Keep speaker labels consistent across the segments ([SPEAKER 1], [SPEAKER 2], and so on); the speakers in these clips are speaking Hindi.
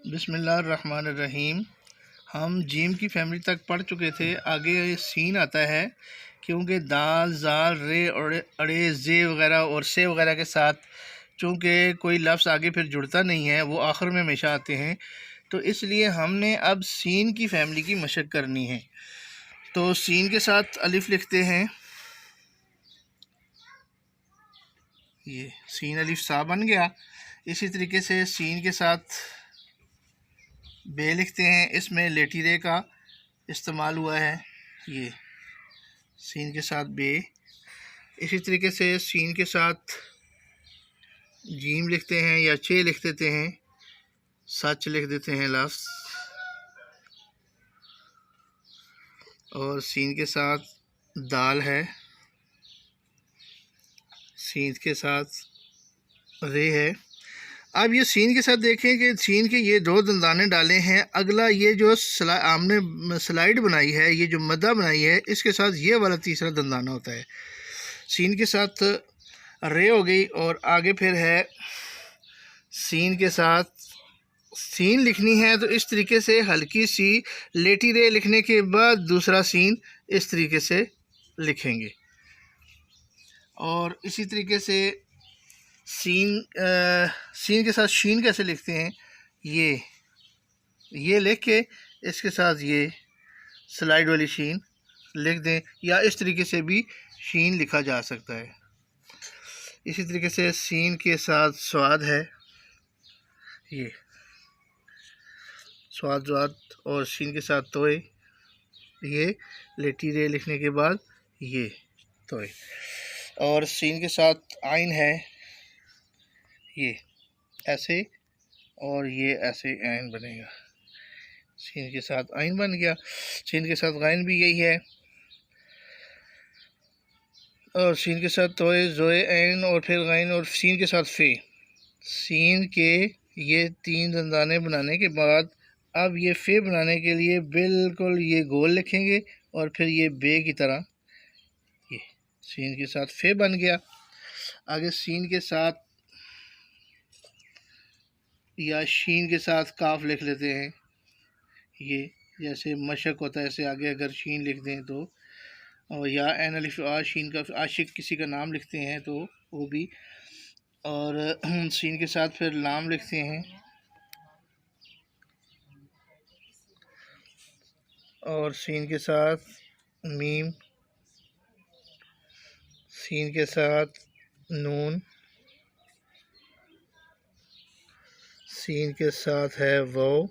[SPEAKER 1] बिस्मिल्लाहिर्रहमानिर्रहीम। हम जीम की फैमिली तक पढ़ चुके थे। आगे ये सीन आता है क्योंकि दाल, जाल, रे, अड़े, जे वगैरह और से वगैरह के साथ चूँकि कोई लफ्ज़ आगे फिर जुड़ता नहीं है, वो आखिर में हमेशा आते हैं, तो इसलिए हमने अब सीन की फैमिली की मशक करनी है। तो सीन के साथ अलिफ लिखते हैं, ये सीन अलिफ सा बन गया। इसी तरीके से सीन के साथ बे लिखते हैं, इसमें लेटी रे का इस्तेमाल हुआ है, ये सीन के साथ बे। इसी तरीके से सीन के साथ जीम लिखते हैं या चे लिख देते हैं, सच लिख देते हैं लफ्ज़। और सीन के साथ दाल है, सीन के साथ रे है। अब ये सीन के साथ देखें कि सीन के ये दो दंदाने डाले हैं। अगला ये जो आमने स्लाइड बनाई है, ये जो मद्दा बनाई है, इसके साथ ये वाला तीसरा दंदाना होता है। सीन के साथ रे हो गई और आगे फिर है सीन के साथ सीन लिखनी है, तो इस तरीके से हल्की सी लेटी रे लिखने के बाद दूसरा सीन इस तरीके से लिखेंगे। और इसी तरीके से सीन के साथ शीन कैसे लिखते हैं, ये लिख के इसके साथ ये स्लाइड वाली शीन लिख दें, या इस तरीके से भी शीन लिखा जा सकता है। इसी तरीके से सीन के साथ स्वाद है, ये स्वाद और सीन के साथ तोय, ये लेटी रे लिखने के बाद ये तोय। और सीन के साथ आइन है, ये ऐसे और ये ऐसे आइन बनेगा। सीन के साथ आइन बन गया। सीन के साथ गाइन भी यही है। और सीन के साथ तोय, जोए, आइन और फिर गाइन और सीन के साथ फे। सीन के ये तीन दंदाने बनाने के बाद अब ये फे बनाने के लिए बिल्कुल ये गोल लिखेंगे और फिर ये बे की तरह, ये सीन के साथ फे बन गया। आगे सीन के साथ या शीन के साथ काफ लिख लेते हैं, ये जैसे मशक होता है, ऐसे आगे अगर शीन लिख दें तो, और या एन अलिफ आ शीन का आशिक किसी का नाम लिखते हैं तो वो भी। और सीन के साथ फिर लाम लिखते हैं, और सीन के साथ मीम, सीन के साथ नून, सीन के साथ है वो,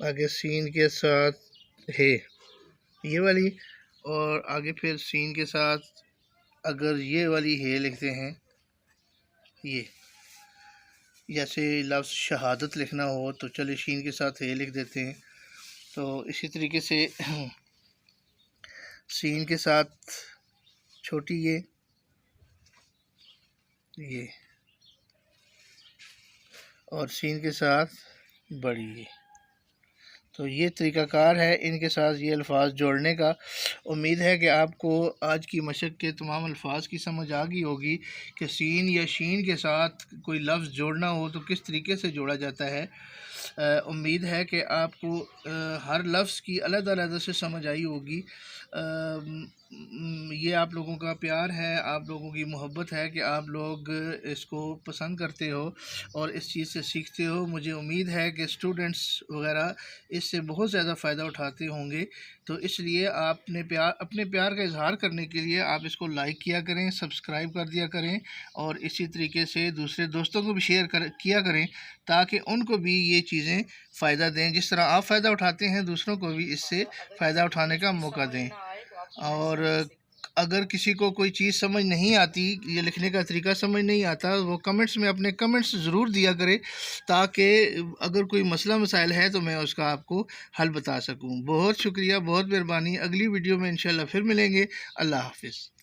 [SPEAKER 1] आगे सीन के साथ है ये वाली, और आगे फिर सीन के साथ अगर ये वाली है लिखते हैं, ये जैसे लफ्ज़ शहादत लिखना हो तो चलिए शीन के साथ है लिख देते हैं। तो इसी तरीके से सीन के साथ छोटी ये और सीन के साथ बड़ी ये। तो ये तरीक़ाकार है इनके साथ ये अल्फाज जोड़ने का। उम्मीद है कि आपको आज की मशक़ के तमाम अल्फाज की समझ आ गई होगी कि सीन या शीन के साथ कोई लफ्ज़ जोड़ना हो तो किस तरीके से जोड़ा जाता है। उम्मीद है कि आपको हर लफ्ज़ की अलग-अलग से समझ आई होगी। ये आप लोगों का प्यार है, आप लोगों की मोहब्बत है कि आप लोग इसको पसंद करते हो और इस चीज़ से सीखते हो। मुझे उम्मीद है कि स्टूडेंट्स वगैरह इससे बहुत ज़्यादा फ़ायदा उठाते होंगे। तो इसलिए अपने प्यार का इज़हार करने के लिए आप इसको लाइक किया करें, सब्सक्राइब कर दिया करें, और इसी तरीके से दूसरे दोस्तों को भी शेयर किया करें ताकि उनको भी ये चीज़ें फ़ायदा दें। जिस तरह आप फ़ायदा उठाते हैं, दूसरों को भी इससे फ़ायदा उठाने का मौका दें। और अगर किसी को कोई चीज़ समझ नहीं आती, ये लिखने का तरीका समझ नहीं आता, वो कमेंट्स में अपने कमेंट्स ज़रूर दिया करे ताकि अगर कोई मसला मसाइल है तो मैं उसका आपको हल बता सकूं। बहुत शुक्रिया, बहुत मेहरबानी। अगली वीडियो में इंशाल्लाह फिर मिलेंगे। अल्लाह हाफ़िज़।